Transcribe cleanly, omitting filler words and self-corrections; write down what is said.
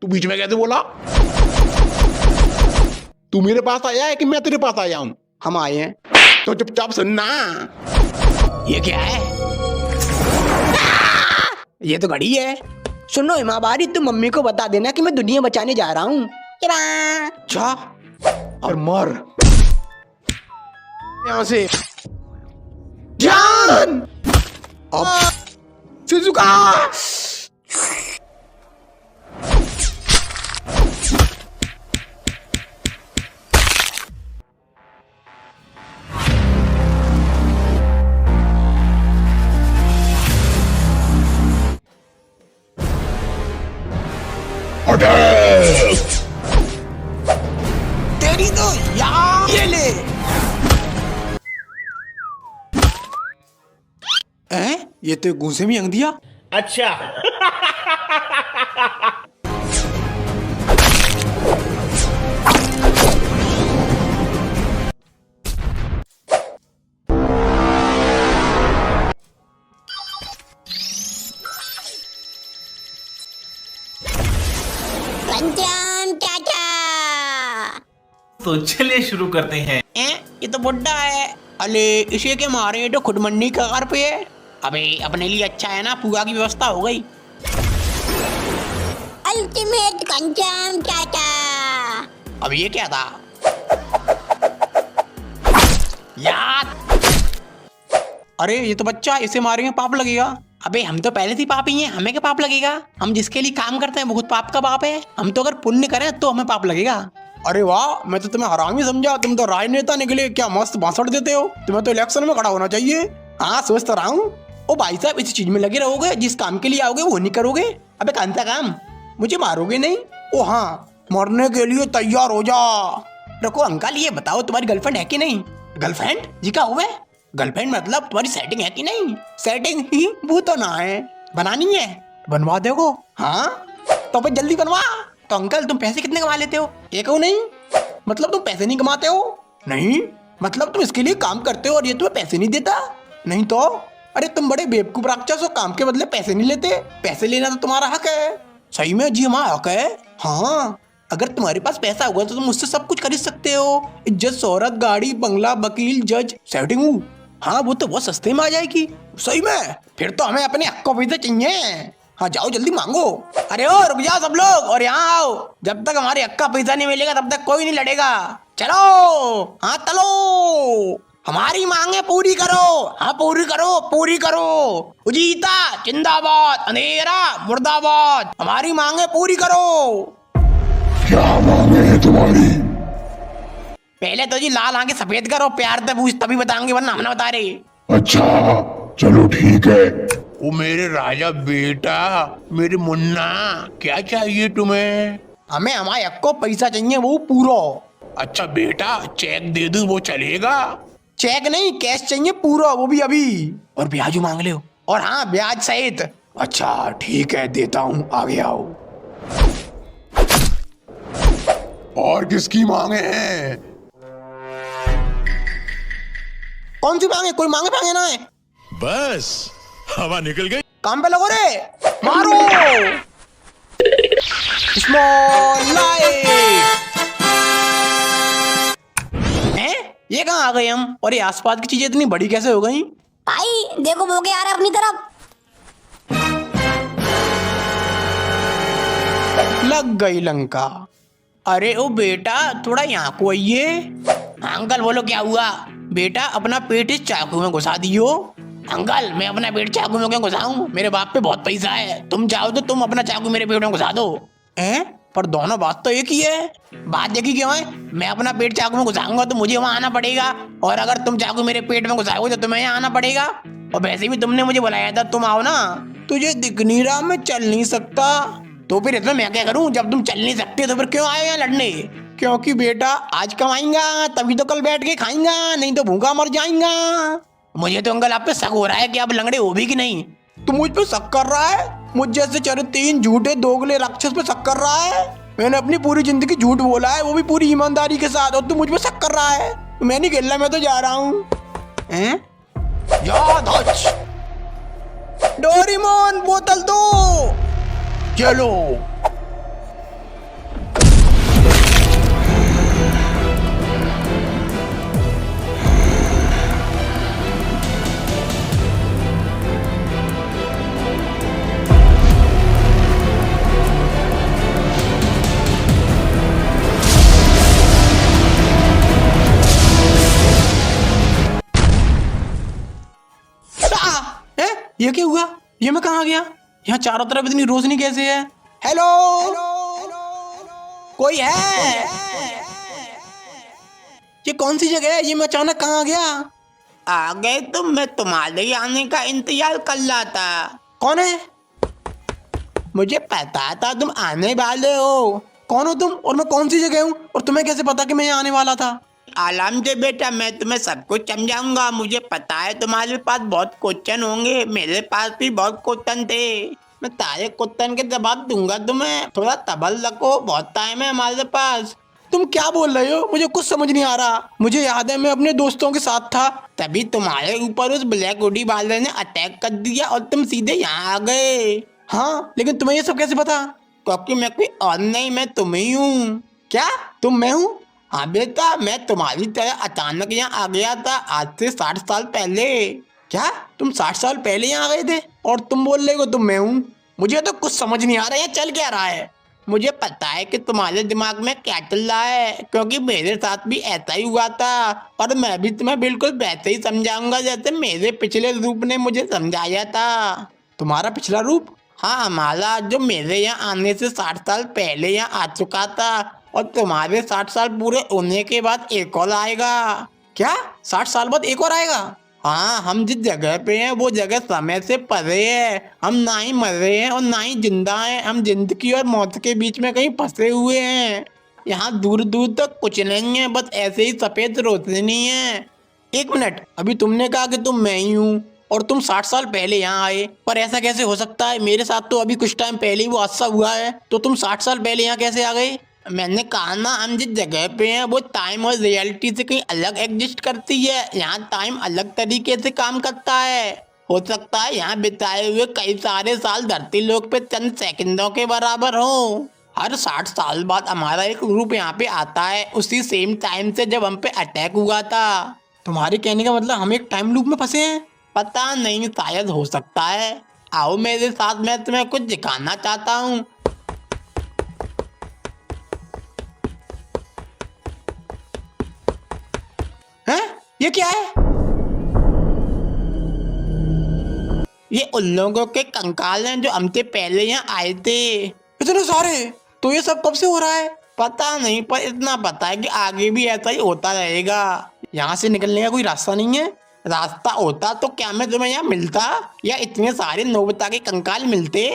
तू बीच में कैसे बोला? तू मेरे पास आया है कि मैं तेरे पास आया हूँ? हम आए हैं। तो चुपचाप सुनना। ये क्या है? ये तो घड़ी है। सुनो हिमाबारी, तुम मम्मी को बता देना कि मैं दुनिया बचाने जा रहा हूँ। जा और मर यहाँ से। जान अब शिजुका। तेरी तो यार ये ले। ये तो घूसे में यंग दिया। अच्छा। पंचाम चाचा। तो चलिए शुरू करते हैं। ये तो बुड्ढा है। अले इसे के मारे तो खुद मंडी का घर पे है। अबे अपने लिए अच्छा है ना, पूजा की व्यवस्था हो गई। अल्टीमेट पंचाम चाचा। अब ये क्या था यार? अरे ये तो बच्चा, इसे मारेंगे पाप लगेगा। अबे हम तो पहले से पापी हैं, हमें क्या पाप लगेगा? हम जिसके लिए काम करते हैं वो खुद पाप का बाप है। हम तो अगर पुण्य करें तो हमें पाप लगेगा। अरे वाह, मैं तो तुम्हें हरामी समझा, तुम तो राजनेता निकले। क्या मस्त भाषण देते हो। तुम्हें तो इलेक्शन में खड़ा होना चाहिए। हाँ सोच तो रहा हूँ। ओ भाई साहब, इसी चीज में लगे रहोगे, जिस काम के लिए आओगे वो नहीं करोगे। अबे कौन सा काम? मुझे मारोगे नहीं? ओ हाँ, मरने के लिए तैयार हो जा। रखो अंकल, ये बताओ तुम्हारी गर्लफ्रेंड है कि नहीं? गर्लफ्रेंड जी का हुआ? गर्लफ्रेंड मतलब तुम्हारी सेटिंग है कि नहीं? सेटिंग ही वो तो ना है, बनानी है। बनवा दोगे? हाँ तो फिर जल्दी बनवा। तो अंकल तुम पैसे कितने कमा लेते हो? एक नहीं मतलब तुम पैसे नहीं कमाते हो? नहीं मतलब तुम इसके लिए काम करते हो और ये तुम्हें पैसे नहीं देता? नहीं तो? अरे तुम बड़े बेवकूफ राक्षस हो, काम के बदले पैसे नहीं लेते। पैसे लेना तो तुम्हारा हक है। सही में जी हमारा हक है। हाँ अगर तुम्हारे पास पैसा होगा तो तुम मुझसे सब कुछ खरीद सकते हो। इज्जत, शोहरत, गाड़ी, बंगला, वकील, जज, सेटिंग। हाँ वो तो बहुत सस्ते में आ जाएगी। सही में? फिर तो हमें अपने हक को भी तो चाहिए। हाँ जाओ जल्दी मांगो। अरे ओ रुक जाओ सब लोग और यहाँ आओ। जब तक हमारे हक का पैसा नहीं मिलेगा तब तक कोई नहीं लड़ेगा। चलो हाँ चलो, हमारी मांगे पूरी करो। हाँ पूरी करो, पूरी करो। उजीता जिंदाबाद, अंधेरा मुर्दाबाद। हमारी मांगे पूरी करो। क्या मांगे है तुम्हारी? पहले तो जी लाल आंखें सफेद करो, प्यार से पूछ तभी बताएंगे, वरना हम ना बता रहे। अच्छा चलो ठीक है। वो मेरे राजा बेटा, मेरे मुन्ना, क्या चाहिए तुम्हें? हमें हमारे हक को पैसा चाहिए, वो पूरा। अच्छा बेटा, चेक दे दूं वो चलेगा? चेक नहीं, कैश चाहिए पूरा, वो भी अभी। और ब्याज मांग ले। और हाँ ब्याज सहित। अच्छा ठीक है, देता हूँ, आगे आओ। और किसकी मांगे हैं? कौन सी मांगे? कोई मांगे मांगे ना है। बस हवा निकल गई। काम पे लगो रे, मारो। Small light. हैं? ये कहाँ आ गए हम? और ये आसपास की चीजें इतनी बड़ी कैसे हो गई? भाई देखो वो क्या आ रहा है अपनी तरफ। लग गई लंका। अरे ओ बेटा थोड़ा यहाँ को आइए। अंकल बोलो क्या हुआ? बेटा अपना पेट इस चाकू में घुसा दियो। अंकल मैं अपना पेट चाकू में क्यों घुसाऊं? मेरे बाप पे बहुत पैसा है। तुम चाहो तो तुम अपना चाकू मेरे पेट में घुसा दो। हैं? पर दोनों बात तो एक ही है। बात देखी क्यों है? मैं अपना पेट चाकू में घुसाऊंगा तो मुझे वहां आना पड़ेगा, और अगर तुम चाकू मेरे पेट में घुसाओगे तो तुम्हें यहाँ आना पड़ेगा। और वैसे भी तुमने मुझे बुलाया था, तुम आओ ना। तुझे दिख नहीं रहा मैं चल नहीं सकता? तो फिर इसमें मैं क्या करूं? जब तुम चल नहीं सकते तो फिर क्यों आए यहाँ लड़ने? क्योंकि बेटा आज कमाएंगा तभी तो कल बैठ के खाएंगा, नहीं तो भूखा मर जाएगा। मुझे तो अंकल आप पे शक हो रहा है कि आप लंगड़े हो भी कि नहीं। तू मुझ पे शक कर रहा है? मुझ जैसे चरित्रहीन झूठे दोगले राक्षस पे शक कर रहा है? मैंने अपनी पूरी जिंदगी झूठ बोला है, वो भी पूरी ईमानदारी के साथ, और तू मुझ पे शक कर रहा है? मैं नहीं खेलना, मैं तो जा रहा हूँ। डोरेमोन बोतल दो। चलो ये क्या हुआ? ये मैं कहाँ गया? यहाँ चारों तरफ इतनी रोशनी कैसे है? हेलो, कोई है? ये कौन सी जगह है? ये मैं अचानक कहाँ आ गया? आ गए तुम, मैं तुम्हारे आने का इंतजार कर रहा था। कौन है? मुझे पता था तुम आने वाले हो। कौन हो तुम और मैं कौन सी जगह हूँ और तुम्हें कैसे पता कि मैं यहाँ आने वाला था? आराम से बेटा, मैं तुम्हें सब कुछ समझाऊंगा। मुझे पता है तुम्हारे पास बहुत क्वेश्चन होंगे, मेरे पास भी बहुत क्वेश्चन थे। मैं सारे क्वेश्चन के जवाब दूंगा तुम्हें। थोड़ा तबल रखो, बहुत टाइम है हमारे पास। तुम क्या बोल रहे हो? मुझे कुछ समझ नहीं आ रहा। मुझे याद है मैं अपने दोस्तों के साथ था। तभी तुम्हारे ऊपर उस ब्लैक हुडी वाले ने अटैक कर दिया और तुम सीधे यहाँ आ गए। हाँ, लेकिन तुम्हें ये सब कैसे पता? क्योंकि मैं कोई और नहीं, मैं तुम ही हूँ। क्या तुम मैं हूँ? हाँ बेटा, मैं तुम्हारी तरह अचानक यहाँ आ गया था आज से 60 साल पहले। क्या तुम 60 साल पहले यहाँ आ गए थे और तुम बोल रहे हो तुम मैं हूँ? मुझे तो कुछ समझ नहीं आ रहा है चल क्या रहा है। मुझे पता है कि तुम्हारे दिमाग में क्या चल रहा है, क्योंकि मेरे साथ भी ऐसा ही हुआ था। और मैं भी तुम्हें बिल्कुल वैसे ही समझाऊंगा जैसे मेरे पिछले रूप ने मुझे समझाया था। तुम्हारा पिछला रूप? हाँ, हमारा जो मेरे यहाँ आने से 60 साल पहले यहाँ आ चुका था और तुम्हारे 60 साल पूरे होने के बाद एक और आएगा। क्या 60 साल बाद एक और आएगा? हाँ, हम जिस जगह पे हैं वो जगह समय से परे है। हम ना ही मर रहे हैं और ना ही जिंदा हैं। हम जिंदगी और मौत के बीच में कहीं फंसे हुए हैं। यहाँ दूर दूर तक कुछ नहीं है, बस ऐसे ही सफेद रोशनी है। एक मिनट, अभी तुमने कहा कि तुम मैं ही हूँ और तुम 60 साल पहले यहाँ आए, पर ऐसा कैसे हो सकता है? मेरे साथ तो अभी कुछ टाइम पहले ही वो हादसा हुआ है, तो तुम 60 साल पहले यहाँ कैसे आ गए? मैंने कहा ना, हम जिस जगह पे हैं वो टाइम और रियलिटी से कहीं अलग एग्जिस्ट करती है। यहाँ टाइम अलग तरीके से काम करता है। हो सकता है यहाँ बिताए हुए कई सारे साल धरती लोक पे चंद सेकंडों के बराबर हो। हर 60 साल बाद हमारा एक ग्रुप यहाँ पे आता है, उसी सेम टाइम से जब हम पे अटैक हुआ था। तुम्हारे कहने का मतलब हम एक टाइम लूप में फंसे हैं? पता नहीं, शायद हो सकता है। आओ मेरे साथ, मैं तुम्हें कुछ दिखाना चाहता हूँ। हैं? ये क्या है? ये उन लोगों के कंकाल हैं जो हमसे पहले यहाँ आए थे। इतने सारे? तो ये सब कब से हो रहा है? पता नहीं, पर इतना पता है कि आगे भी ऐसा ही होता रहेगा। यहाँ से निकलने का कोई रास्ता नहीं है? रास्ता होता तो क्या मैं तुम्हें यहाँ मिलता या इतने सारे नोबिता के कंकाल मिलते?